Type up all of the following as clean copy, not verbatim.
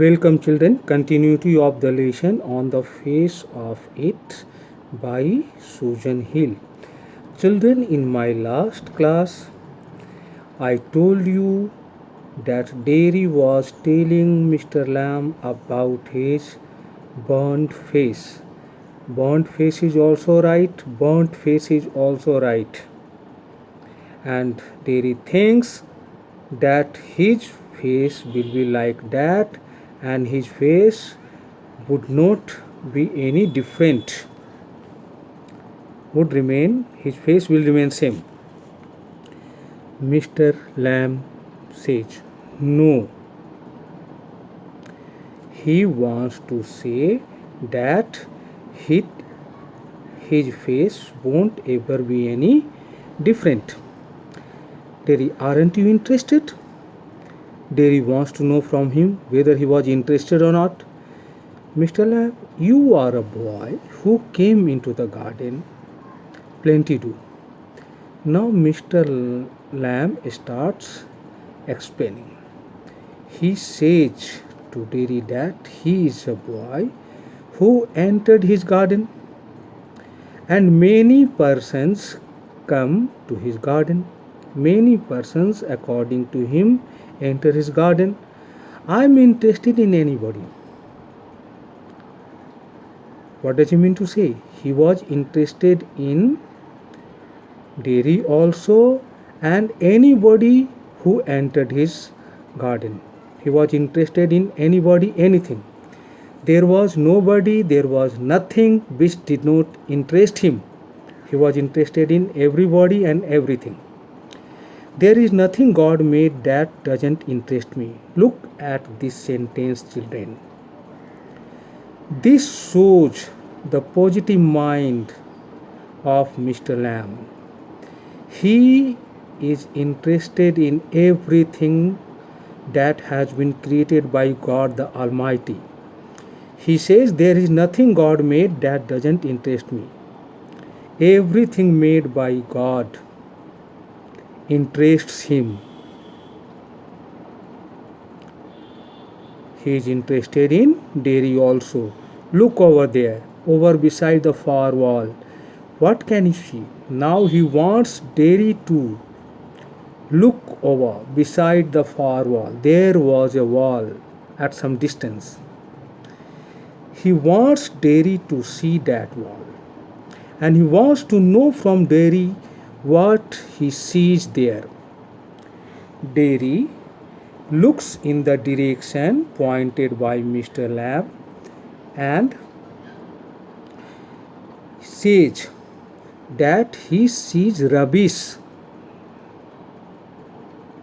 Welcome children, continuity of the lesson on the face of it by Susan Hill. Children, in my last class, I told you that Derry was telling Mr. Lamb about his burnt face. Burnt face is also right, burnt face is also right. And Derry thinks that his face will be like that and his face would not be any different, would remain, his face will remain same. Mr. Lamb says no. He wants to say that his, his face won't ever be any different. Derry, aren't you interested? Derry wants to know from him whether he was interested or not. Mr. Lamb, you are a boy who came into the garden. Plenty do. Now Mr. Lamb starts explaining. He says to Derry that he is a boy who entered his garden and many persons come to his garden. Many persons, according to him, enter his garden. I am interested in anybody. What does he mean to say? He was interested in Derry also and anybody who entered his garden. He was interested in anybody, anything. There was nobody, there was nothing which did not interest him. He was interested in everybody and everything. There is nothing God made that doesn't interest me. Look at this sentence, children. This shows the positive mind of Mr. Lamb. He is interested in everything that has been created by God the Almighty. He says there is nothing God made that doesn't interest me. Everything made by God interests him. He is interested in Derry also. Look over there, over beside the far wall. What can he see? Now he wants Derry to look over beside the far wall. There was a wall at some distance. He wants Derry to see that wall. And he wants to know from Derry what he sees there. Derry looks in the direction pointed by Mr. Lamb and says that he sees rubbish.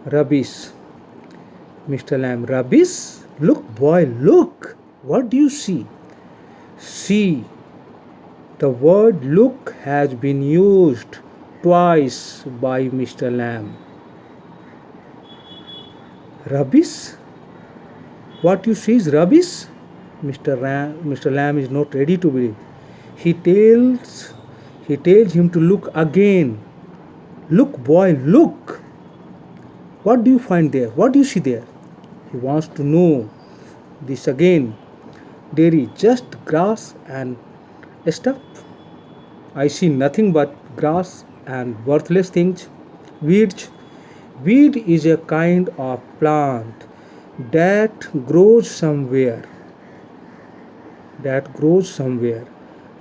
Rubbish. Mr. Lamb, rubbish? Look, boy, look. What do you see? See, the word look has been used twice by Mr. Lamb. Rubbish? What you see is rubbish? Mr. Lamb is not ready to believe. He tells him to look again. Look, boy, look. What do you find there? What do you see there? He wants to know this again. Derry, just grass and stuff. I see nothing but grass and worthless things. Weeds. Weed is a kind of plant that grows somewhere.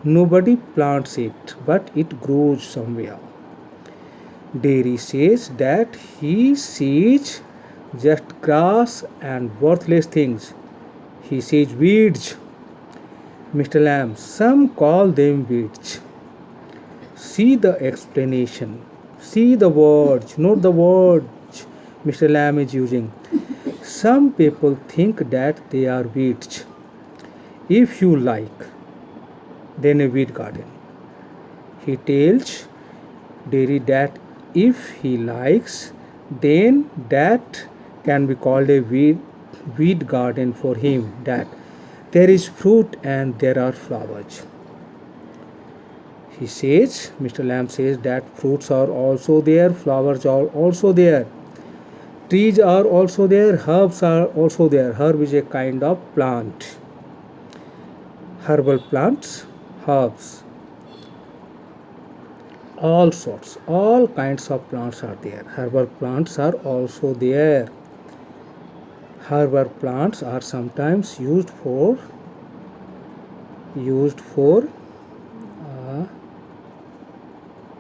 Nobody plants it, but it grows somewhere. Derry says that he sees just grass and worthless things. He sees weeds. Mr. Lamb, some call them weeds. See the explanation. See the words, not the words Mr. Lamb is using. Some people think that they are weeds. If you like, then a weed garden. He tells Derry that if he likes, then that can be called a weed garden for him. That there is fruit and there are flowers. He says, Mr. Lamb says that fruits are also there, flowers are also there. Trees are also there, herbs are also there. Herb is a kind of plant. Herbal plants, herbs, all sorts, all kinds of plants are there. Herbal plants are also there. Herbal plants are sometimes used uh,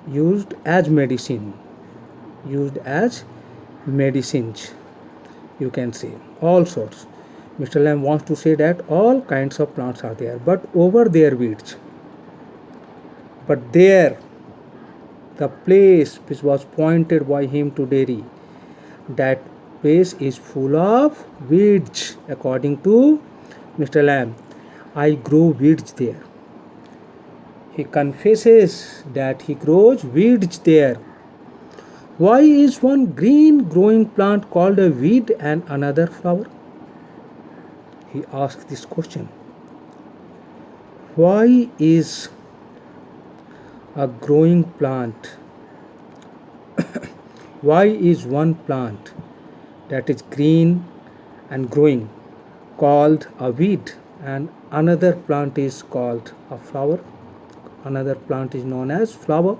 used as medicine, used as medicines. You can say all sorts. Mr. Lamb wants to say that all kinds of plants are there, but over their weeds. But there, the place which was pointed by him to Derry, that place is full of weeds. According to Mr. Lamb, I grow weeds there. He confesses that he grows weeds there. Why is one green growing plant called a weed and another flower? He asked this question. Why is a growing plant, why is one plant that is green and growing called a weed and another plant is called a flower? Another plant is known as flower.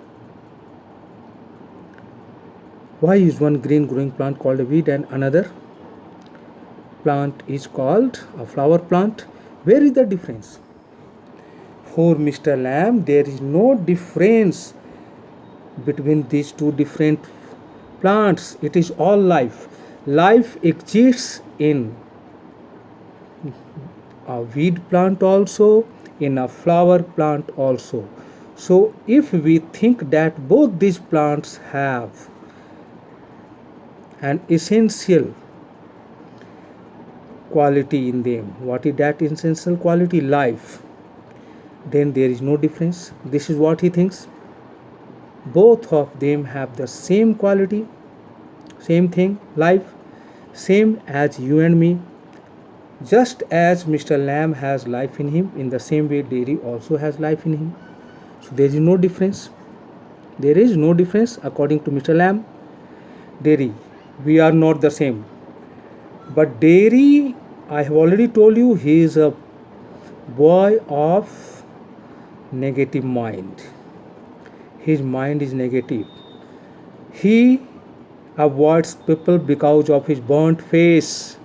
Why is one green growing plant called a weed and another plant is called a flower plant? Where is the difference? For Mr. Lamb, there is no difference between these two different plants. It is all life. Life exists in a weed plant also, in a flower plant also. So if we think that both these plants have an essential quality in them, what is that essential quality? Life. Then there is no difference. This is what he thinks. Both of them have the same quality, same thing, life, same as you and me. Just as Mr. Lamb has life in him, in the same way Derry also has life in him. So there is no difference. There is no difference according to Mr. Lamb. Derry, we are not the same. But Derry, I have already told you, he is a boy of negative mind. His mind is negative. He avoids people because of his burnt face.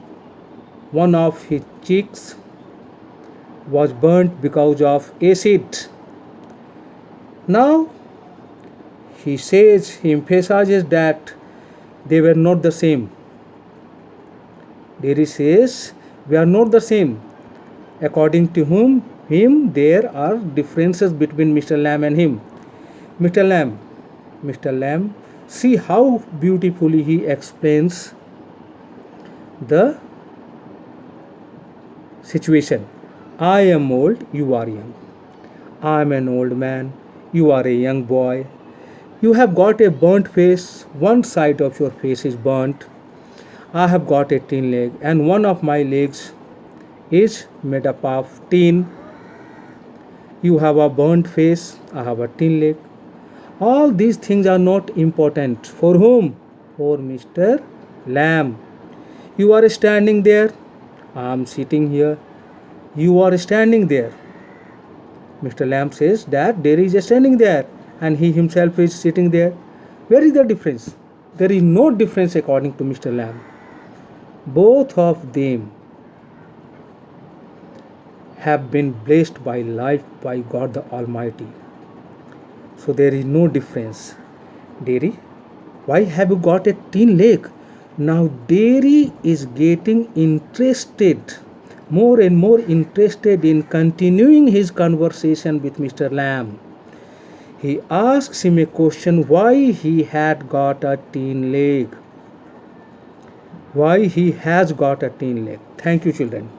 One of his cheeks was burnt because of acid. Now he says, he emphasizes that they were not the same. Derry says, we are not the same. According to him, there are differences between Mr. Lamb and him. Mr. Lamb, see how beautifully he explains the situation. I am old, you are young. I am an old man, you are a young boy. You have got a burnt face, one side of your face is burnt. I have got a tin leg, and one of my legs is made up of tin. You have a burnt face, I have a tin leg. All these things are not important. For whom? For Mr. Lamb. You are standing there, I am sitting here. You are standing there. Mr. Lamb says that there is a standing there and he himself is sitting there. Where is the difference? There is no difference according to Mr. Lamb. Both of them have been blessed by life by God the Almighty. So there is no difference. Derry, why have you got a tin leg? Now Derry is getting interested, more and more interested in continuing his conversation with Mr. Lamb. He asks him a question, why he had got a tin leg. Why he has got a tin leg. Thank you, children.